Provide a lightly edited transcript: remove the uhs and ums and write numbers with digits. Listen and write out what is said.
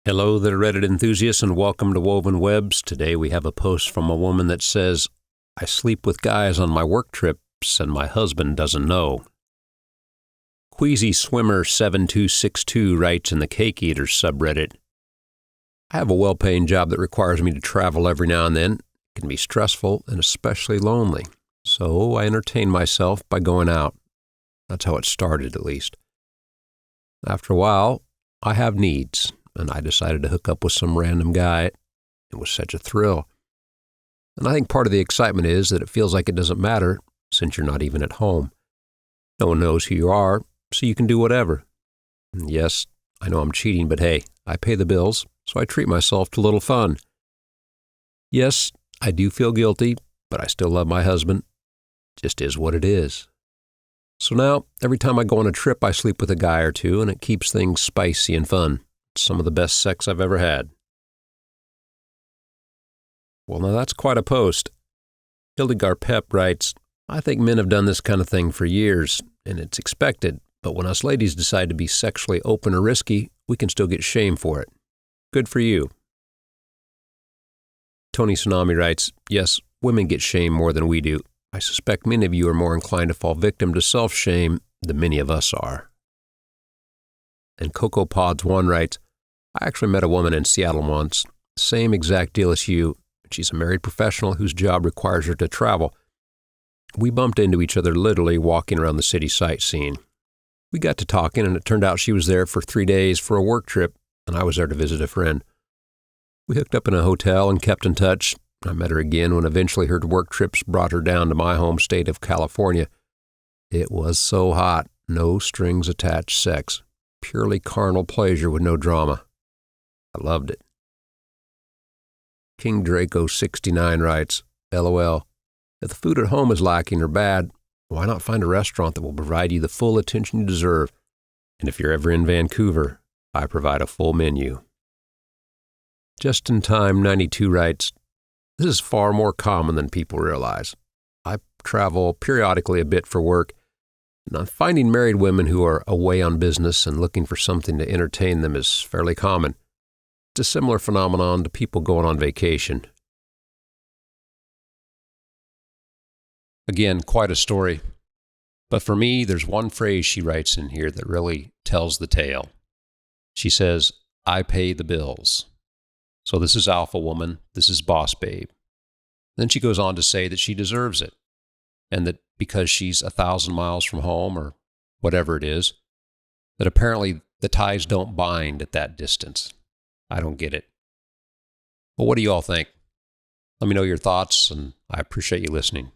Hello there, Reddit enthusiasts, and welcome to Woven Webs. Today we have a post from a woman that says, I sleep with guys on my work trips and my husband doesn't know. Queasy Swimmer 7262 writes in the Cake Eaters subreddit, I have a well-paying job that requires me to travel every now and then. It can be stressful and especially lonely. So I entertain myself by going out. That's how it started, at least. After a while, I have needs, and I decided to hook up with some random guy. It was such a thrill. And I think part of the excitement is that it feels like it doesn't matter since you're not even at home. No one knows who you are, so you can do whatever. And yes, I know I'm cheating, but hey, I pay the bills, so I treat myself to a little fun. Yes, I do feel guilty, but I still love my husband. It just is what it is. So now, every time I go on a trip, I sleep with a guy or two, and it keeps things spicy and fun. It's some of the best sex I've ever had. Well, now that's quite a post. Hildegard Pep writes, I think men have done this kind of thing for years, and it's expected, but when us ladies decide to be sexually open or risky, we can still get shamed for it. Good for you. Tony Tsunami writes, yes, women get shamed more than we do. I suspect many of you are more inclined to fall victim to self-shame than many of us are. And Coco Pods 1 writes, I actually met a woman in Seattle once, same exact deal as you. She's a married professional whose job requires her to travel. We bumped into each other literally walking around the city sightseeing. We got to talking, and it turned out she was there for 3 days for a work trip, and I was there to visit a friend. We hooked up in a hotel and kept in touch. I met her again when eventually her work trips brought her down to my home state of California. It was so hot, no strings attached sex, purely carnal pleasure with no drama. I loved it. King Draco 69 writes, LOL, if the food at home is lacking or bad, why not find a restaurant that will provide you the full attention you deserve? And if you're ever in Vancouver, I provide a full menu. Just in Time 92 writes, this is far more common than people realize. I travel periodically a bit for work, and I'm finding married women who are away on business and looking for something to entertain them is fairly common. It's a similar phenomenon to people going on vacation. Again, quite a story. But for me, there's one phrase she writes in here that really tells the tale. She says, I pay the bills. So this is alpha woman, this is boss babe. Then she goes on to say that she deserves it, and that because she's 1,000 miles from home, or whatever it is, that apparently the ties don't bind at that distance. I don't get it. Well, what do you all think? Let me know your thoughts, and I appreciate you listening.